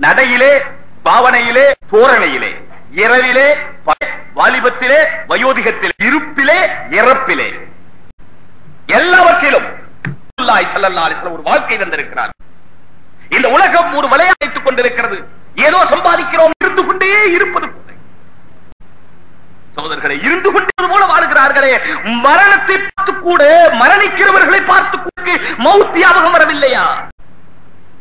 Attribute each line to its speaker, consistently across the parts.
Speaker 1: நடையிலே, பாவனையிலே, தோரணையிலே, இரவிலே, வாலிபத்திலே, வயோதிகத்திலே, இருப்பிலே, இறப்பிலே, எல்லாவற்றிலும் ஒரு வாழ்க்கை தந்திருக்கிறார். இந்த உலகம் ஒரு விளையாட்டுக் கொண்டிருக்கிறது. ஏதோ சம்பாதிக்கிறோம், இருந்து கொண்டே இருப்பது போல சகோதரர்களை, இருந்து கொண்டது போல வாழ்கிறார்களே. மரணத்தை பார்த்து கூட, மரணிக்கிறவர்களை பார்த்து கூட மௌத் ஞாபகம் வரவில்லையா?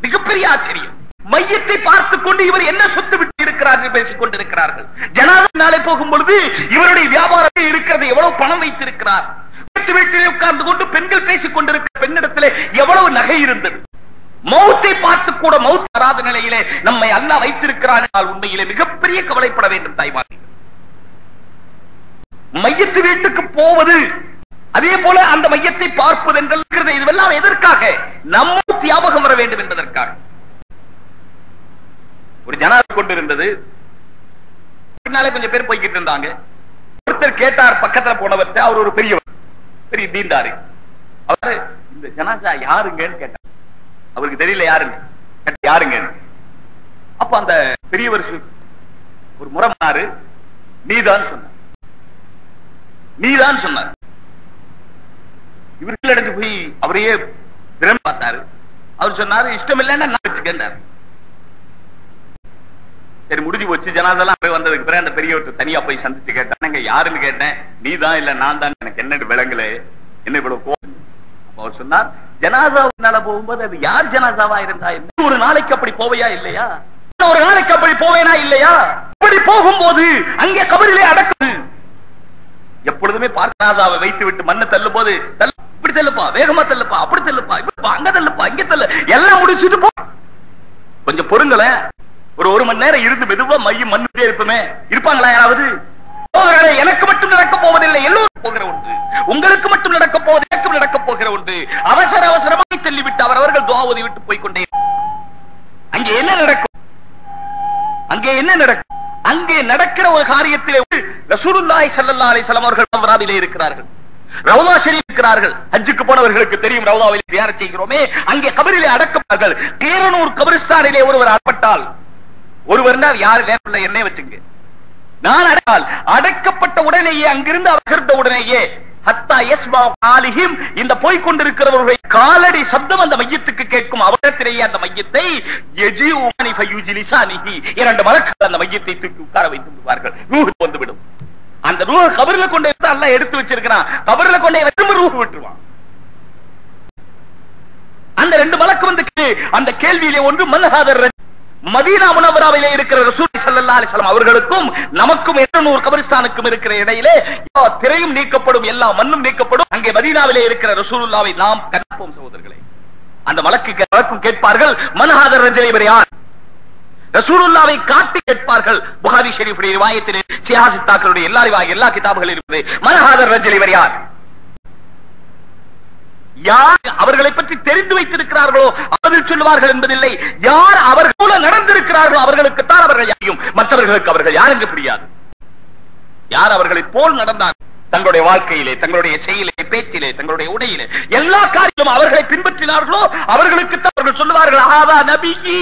Speaker 1: மிகப்பெரிய ஆச்சரியம். மையத்தை பார்த்துக் கொண்டு இவர் என்ன சொத்து விட்டு இருக்கிறார் என்று பேசிக் கொண்டிருக்கிறார்கள். ஜனாதா நாளை போகும் பொழுது இவருடைய வியாபாரத்தில் இருக்கிறது, எவ்வளவு பணம் வைத்திருக்கிறார். வீட்டிலே உட்கார்ந்து கொண்டு பெண்கள் பேசிக் கொண்டிருக்கிற பெண்ணிடத்திலே எவ்வளவு நகை இருந்தது. மௌத்தை பார்த்து கூட மௌத் வராத நிலையிலே நம்மை அல்லாஹ் வைத்திருக்கிறார். உண்மையிலே மிகப்பெரிய கவலைப்பட வேண்டும் தாய்மார்கள். மையத்து வீட்டுக்கு போவது, அதே போல அந்த மையத்தை பார்ப்பது என்கிறது, இதுவெல்லாம் எதற்காக? நம்ம ஞாபகம் வர வேண்டும் என்பதற்காக. ஒரு ஜனாதா கொண்டிருந்தது, பின்னாலே கொஞ்சம் பேர் போய்கிட்டு இருந்தாங்க. ஒருத்தர் கேட்டார், பக்கத்துல போனவர்கிட்ட, அவர் ஒரு பெரிய தீண்டாரு. அவரு இந்த ஜனாதா யாருங்கன்னு கேட்டார். அவருக்கு தெரியல யாருங்க, யாருங்க. அப்ப அந்த பெரியவர் ஒரு முறைமாறு, நீதான் சொன்னார், நீதான் சொன்னார். இவர்கள் எடுத்து போய் அவரையே திறமை பார்த்தாரு. அவர் சொன்னாரு, இஷ்டம் இல்லைன்னா நான் வச்சுக்கின்றார். சரி, முடிஞ்சு போச்சு. ஜனாதெல்லாம் வந்ததுக்கு பிறகு அந்த பெரியவர்கிட்ட தனியா போய் சந்திச்சு கேட்டாங்க, யாருன்னு கேட்டேன். நீதான் இல்ல நான் தான், எனக்கு என்னன்னு விளங்கல, என்ன இவ்வளவு கோபம். அவர் சொன்னார், ஜனாதாவுனால போகும்போது அது யார் ஜனாதாவா இருந்தா என்ன, ஒரு நாளைக்கு அப்படி போவையா இல்லையா, ஒரு நாளைக்கு அப்படி போவேனா இல்லையா? அப்படி போகும்போது அங்கே கபரிலே அடக்குது. எப்பொழுதுமே ஜனாதாவை வைத்து விட்டு மண்ணை தள்ளும் போது, இப்படி தள்ளுப்பா, வேகமா தள்ளுப்பா, அப்படி தள்ளுப்பா, அங்க தள்ளுப்பா, இங்க தள்ளு, எல்லாம் முடிச்சுட்டு போ. கொஞ்சம் பொறுங்கள, ஒரு மணி நேரம் இருந்து மெதுவா மையம் மண்ணுக்கே இருப்போமே, இருப்பாங்களா யாராவது? எனக்கு மட்டும் நடக்க போவதில்லை, எல்லோரும் போகிற ஒன்று. உங்களுக்கு மட்டும் நடக்க போவது, எனக்கும் நடக்க போகிற ஒன்று. அவசர அவசரமாக தள்ளிவிட்டு அவர்கள் துஆ விட்டு போய்கொண்டே. அங்கே என்ன நடக்கும்? அங்கே என்ன நடக்கும்? அங்கே நடக்கிற ஒரு காரியத்திலே ரசூலுல்லாஹி ஸல்லல்லாஹு அலைஹி வஸல்லம் அவர்கள் மவ்ராவிலே இருக்கிறார்கள், ரவுலா ஷரீஃப் இருக்கிறார்கள். ஹஜ்ஜுக்கு போனவர்களுக்கு தெரியும், ரவுலாவில் தியானம் செய்கிறோமே, அங்கே கபரிலே அடக்கப்பார்கள். கேரனூர் கபரிஸ்தானிலே ஒருவர் அடப்பட்டால், ஒருவர் யார் வேற என்னை வச்சுங்க, நான் அடக்கப்பட்ட உடனேயே, அங்கிருந்து அவர் உடனேயே இந்த போய்கொண்டிருக்கிறவருடைய காலடி சப்தம் அந்த மையத்துக்கு கேட்கும். அவரிடத்திலேயே அந்த மையத்தை இரண்டு மலக்குகள் அந்த மையத்தை தூக்கி உட்கார வைத்து விடுவார்கள். ரூஹ் வந்துவிடும். அந்த ரூஹ் கபரில கொண்டு அல்லாஹ் எடுத்து வச்சிருக்கிறான், கபரில கொண்டே திரும்ப ரூஹ் விட்டுருவான். அந்த ரெண்டு மலக்கு வந்து அந்த கேள்வியிலே ஒன்று, மன்ஹாதர், மதீனா முனவராவிலே இருக்கிற ரசூல் ஸல்லல்லாஹு அலைஹி வஸல்லம் அவர்களுக்கும் நமக்கும் 800 கபரிஸ்தானுக்கும் இருக்கிற இடையிலே திரையும் நீக்கப்படும், எல்லா மண்ணும் நீக்கப்படும். அங்கே மதீனாவிலே இருக்கிற ரசூலுல்லாஹ்வை நாம் கற்போம் சகோதரர்களே. அந்த மலக்கும் கேட்பார்கள், மன்ஹாதர் ரஜுல், இவர் யார்? ரசூலுல்லாஹ்வை காட்டி கேட்பார்கள். புகாரி ஷரீஃபுடைய ரிவாயத்திலே, சிஹாஹித்தாக்களுடைய எல்லா கிதாபுகளிலும் இருக்குது, மன்ஹாதர் ரஜுல், இவர் யார்? யார் அவர்களை பற்றி தெரிந்து வைத்திருக்கிறார்களோ அவர்கள் சொல்லுவார்கள் என்பதில்லை. யார் அவர்கள் போல நடந்திருக்கிறார்களோ அவர்களுக்குத்தான் அவர்கள் யாரையும், மற்றவர்களுக்கு அவர்கள் யார் என்று புரியாது. யார் அவர்களை போல் நடந்தார் தங்களுடைய வாழ்க்கையிலே, தங்களுடைய செயலிலே, பேச்சிலே, தங்களுடைய உடையிலே, எல்லா காரியமும் அவர்களை பின்பற்றினார்களோ அவர்களுக்கு அவர்கள் சொல்லுவார்கள், ஆதா நபியி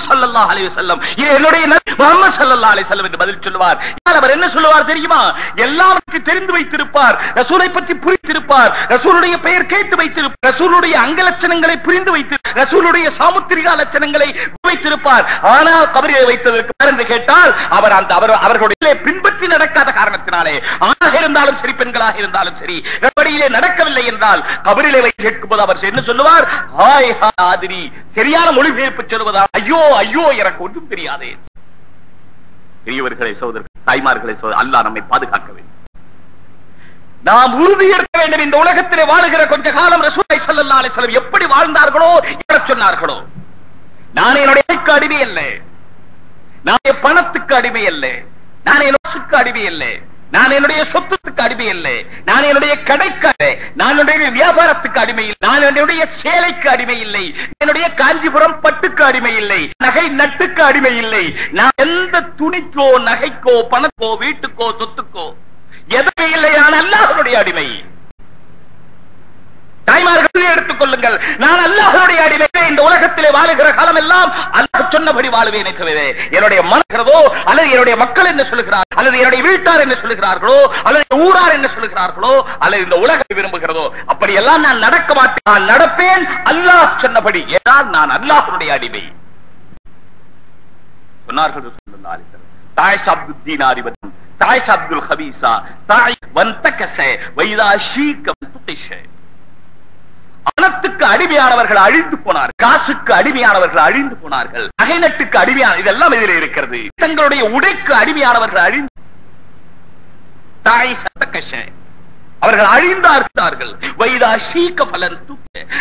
Speaker 1: ஸல்லல்லாஹு அலைஹி வஸல்லம், என்னுடைய நபி முஹம்மது ஸல்லல்லாஹு அலைஹி வஸல்லம் என்று பதில் சொல்லுவார். அவர் என்ன சொல்லுவார் தெரியுமா? எல்லாவற்றையும் தெரிந்து வைத்திருப்பார், ரசூலை பற்றி புரிந்திருப்பார், ரசூலுடைய பெயர் கேட்டு வைத்திருப்பார், ரசூலுடைய அங்க லட்சணங்களை புரிந்து வைத்திருப்பார், ரசூலுடைய சாமுத்திரிகா லட்சணங்களை வைத்திருப்பார். ஆனால் கபரிலே வைத்ததற்கு என்று கேட்டால் அவர் அவர்களுடைய பின்பற்றி நடக்காத காரணத்தினாலே, ஆணாக இருந்தாலும் சரி, பெண்களாக இருந்தாலும் சரி, கபரிலே நடக்கவில்லை என்றால் கபரிலே வைத்து கேட்கும்போது அவர் என்ன சொல்லுவார்? ஹாய் ஹாதிரி, சரியான மொழிபெயர்ப்பு சொல்வதா, ஐயோ ஐயோ எனக்கு ஒன்றும் தெரியாதே. பெரியவர்களை, சகோதரர்கள், தாய்மார்களை, அல்லாஹ் நம்மை பாதுகாக்க வேண்டும். நாம் உறுதி எடுக்க வேண்டும். இந்த உலகத்திலே வாழுகிற கொஞ்ச காலம் ரசூலுல்லாஹி ஸல்லல்லாஹு அலைஹி வஸல்லம் எப்படி வாழ்ந்தார்களோ, என்ன சொன்னார்களோ, நான் என்னுடைய அடிமை அல்ல, நான் பணத்துக்கு அடிமை அல்ல, நான் என்னுடைய அடிமை அல்ல, நான் என்னுடைய சொத்துக்கு அடிமை இல்லை, நான் என்னுடைய கடைக்கு, நான் என்னுடைய வியாபாரத்துக்கு அடிமை இல்லை, நான் என்னுடைய சேலைக்கு அடிமை இல்லை, என்னுடைய காஞ்சிபுரம் பட்டுக்கு அடிமை இல்லை, நகை நட்டுக்கு அடிமை இல்லை, நான் எந்த துணிக்கோ நகைக்கோ பணக்கோ வீட்டுக்கோ சொத்துக்கோ எதுவுமே இல்லை, நான் அல்லாஹ்வுடைய அடிமை. தாய்மார்கள் எடுத்துக் கொள்ளுங்கள். நான் அல்லாஹ்வுடைய அடிமை. இந்த உலகத்திலே வாழுகிற காலம் எல்லாம் அல்லாஹ் சொன்னபடி வாழுவேனே தவிர என்னுடைய மனக்கிறதோ அல்லது என்னுடைய மக்கள் என்ன சொல்லுகிறார் அல்லது என்னுடைய வீட்டார் என்ன சொல்லுகிறார்களோ அல்லது ஊரார் என்ன சொல்லுகிறார்களோ அல்லது இந்த உலகம் விரும்புகிறதோ அப்படியெல்லாம் நான் நடக்க மாட்டேன். நான் நடப்பேன் அல்லாஹ் சொன்னபடி. ஏனால் நான் அல்லாஹ்வுடைய அடிமை. சொன்னார்கள் ஸல்லல்லாஹு அலைஹி வஸல்லம். தாயிஷ் அப்துல் தீனாரி வதம் தாயிஷ் அப்துல் ஹபீஸா தாய் வந்தகஸ வைதா ஷீகம் துதிஷ. பணத்துக்கு அடிமையானவர்கள் அழிந்து போனார்கள், காசுக்கு அடிமையானவர்கள் அழிந்து போனார்கள், நகைநட்டுக்கு அடிமையான இதெல்லாம் இதில் இருக்கிறது. தங்களுடைய உடைக்கு அடிமையானவர்கள் அழிந்து அவர்கள் அழிந்தார்கள். வைதா ஷீக பலன்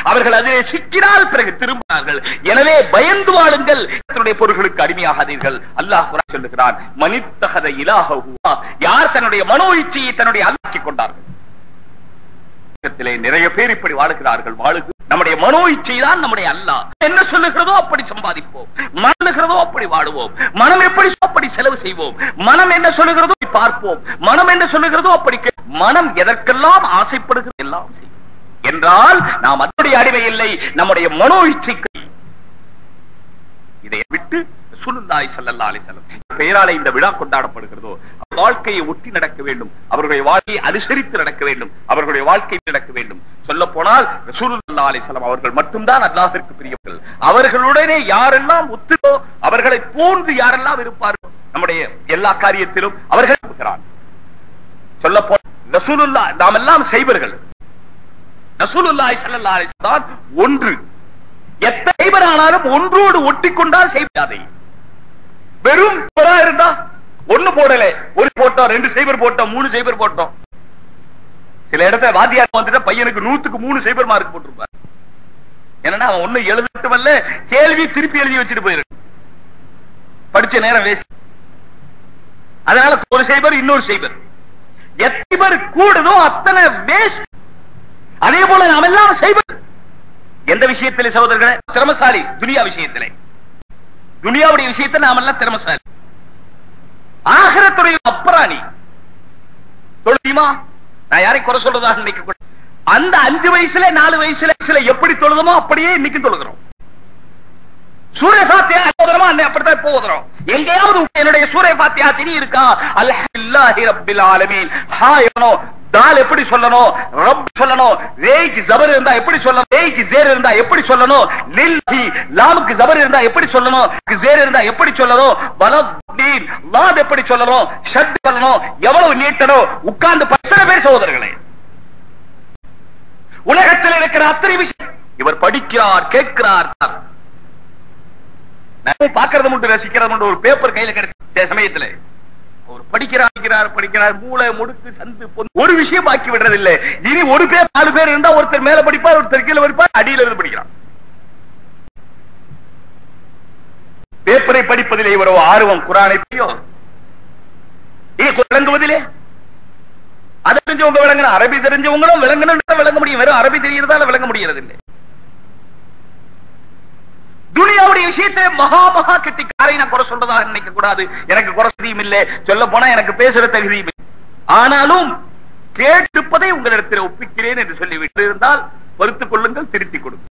Speaker 1: அவர்கள் அதிலே சிக்கினால் பிறகு திரும்பினார்கள். எனவே பயந்து வாழுங்கள், தன்னுடைய பொருள்களுக்கு அடிமையாகாதீர்கள். அல்லாஹ் சொல்லுகிறான், மனித்தஹத இலாஹஹு, யார் தன்னுடைய மனோ இச்சையை தன்னுடைய அல்லாஹ்வாக்கிக் கொண்டார்கள். நிறைய பேர் இப்படி வாழுகிறார்கள். நம்முடைய மனோ இச்சை தான் நம்முடைய அல்லாஹ். என்ன சொல்லுகிறதோ அப்படி சம்பாதிப்போம், மனதுகிறதோ அப்படி வாழுவோம், மனம் எப்படி அப்படி செலவு செய்வோம், மனம் என்ன சொல்லுகிறதோ பார்ப்போம், மனம் என்ன சொல்லுகிறதோ அப்படி மனம் எதற்கெல்லாம் ஆசைப்படுகிறது எல்லாம் செய்யும் என்றால் நாம் அதனுடைய அடிமை இல்லை, நம்முடைய மனோ இச்சைக்கு. இதை விட்டு ரசூலுல்லாஹி ஸல்லல்லாஹு அலைஹி வஸல்லம் பெயராலே இந்த விழா கொண்டாடப்படுகிறதோ வாழ்க்கையை ஒட்டி நடக்க வேண்டும், அவர்களுடைய வாழ்க்கையை அனுசரித்து நடக்க வேண்டும், அவர்களுடைய வாழ்க்கை நடக்க வேண்டும். சொல்ல போனால் ரசூலுல்லாஹி அலைஹி வஸல்லம் அவர்கள் மட்டும்தான் அல்லாஹ்விற்கு பிரியவர்கள். அவர்களுடனே யாரெல்லாம் ஒத்துதோ அவர்களை போன்று யாரெல்லாம் இருப்பார்கள் நம்முடைய எல்லா காரியத்திலும் அவர்கள் இருக்கிறார். சொல்ல போனால் ரசூலுல்லாஹ் நாம் எல்லாம் செய்வர்கள். ரசூலுல்லாஹி ஸல்லல்லாஹு அலைஹி வஸல்லம் ஒன்று எத்தனை செய்வரானாலும் ஒன்றோடு ஒட்டிக்கொண்டால் செய்யாதே. வெறும் இருந்தா ஒண்ணு போடல, ஒரு போட்டோம், 2 சைபர் போட்டோம், 3 சைபர் போட்டோம். சில இடத்துல வாத்தியார் வந்துட்டு பையனுக்கு 100க்கு 3 சைபர் மார்க் போட்டிருப்பார். என்னன்னா அவன் ஒண்ணு எழுதிட்டு வரல, கேள்வி திருப்பி எழுதி வச்சுட்டு போயிருக்கு. படிச்ச நேரம் வேஸ்ட். அதனால ஒரு சைபர் இன்னொரு சைபர், எத்தனை பேர் கூடுதோ அத்தனை வேஸ்ட். அதே போல நாம் எல்லாம் சைபர். எந்த விஷயத்திலே சகோதரர்களே? திறமசாலி துனியா விஷயத்திலே, துனியாவுடைய விஷயத்தை நாம் எல்லாம் திறமசாலி. ஆகிரத்துடைய அப்பராணி தொழுமா, நான் யாரை குறை சொல்றதாக நினைக்க. அந்த 5 வயசுல 4 வயசுல எப்படி தொழுதமோ அப்படியே இன்னைக்கு தொழுகிறோம். சூரே ஃபாத்திஹா ஓதுறோமா அப்படிதான் இப்போ ஓதுறோம். எங்கேயாவது என்னுடைய சூரே ஃபாத்திஹா தெரிய இருக்கா? அல்ஹம்துலில்லாஹி ரப்பில் ஆலமீன். ஹாயனோ தால் எப்படி சொல்லணும், ரப் சொல்லணும். ரேக்கு ஜபர் இருந்தா எப்படி சொல்லணும், ரேக்கு ஜேர் இருந்தா எப்படி சொல்லணும், லில்ஹி லாமுக்கு ஜபர் இருந்தா எப்படி சொல்லணும், ஜேர் இருந்தா எப்படி சொல்லணும், வலத்தீன் லாத் எப்படி சொல்லணும், ஷட் சொல்லணும், எவ்வளவு நீட்டணும். உட்கார்ந்து 10 பேர் சகோதரர்களே, உலகத்தில் இருக்கிற அத்தனை விஷயம் இவர் படிக்கிறார், கேட்கிறார். பார்க்கறது மட்டும் ரசிக்கிறது மட்டும் ஒரு பேப்பர் கையில கிடைச்ச சமயத்துல ஒரு படிக்கிறார், மூளை முடுக்கு சந்து ஒரு விஷயம் பாக்கி விடுறதில்லை. இனி ஒரு பேர் 4 பேர் இருந்தா ஒருத்தர் மேல படிப்பார், ஒருத்தர் கீழே படிப்பார், அடியில இருந்து படிக்கிறார். பேப்பரை படிப்பதிலே இவரோ ஆர்வம், குர்ஆனை விளங்குவதிலே அது தெரிஞ்சவங்க விளங்கணும், அரபி தெரிஞ்சவங்களும் விளங்கணும், விளங்க முடியும். வெறும் அரபி தெரியறதால விளங்க முடியறது இல்லை. துனியாவுடைய விஷயத்தை மகா கெட்டிக்காரை நான் குறை சொல்றதாக நினைக்க கூடாது. எனக்கு குறை தகுதியும் இல்லை, சொல்ல போனா எனக்கு பேசுற தகுதியும் இல்லை. ஆனாலும் கேட்டுப்பதை உங்களிடத்தில் ஒப்பிக்கிறேன் என்று சொல்லிவிட்டு இருந்தால் பொறுத்துக் கொள்ளுங்கள், திருத்திக் கொடுங்கள்.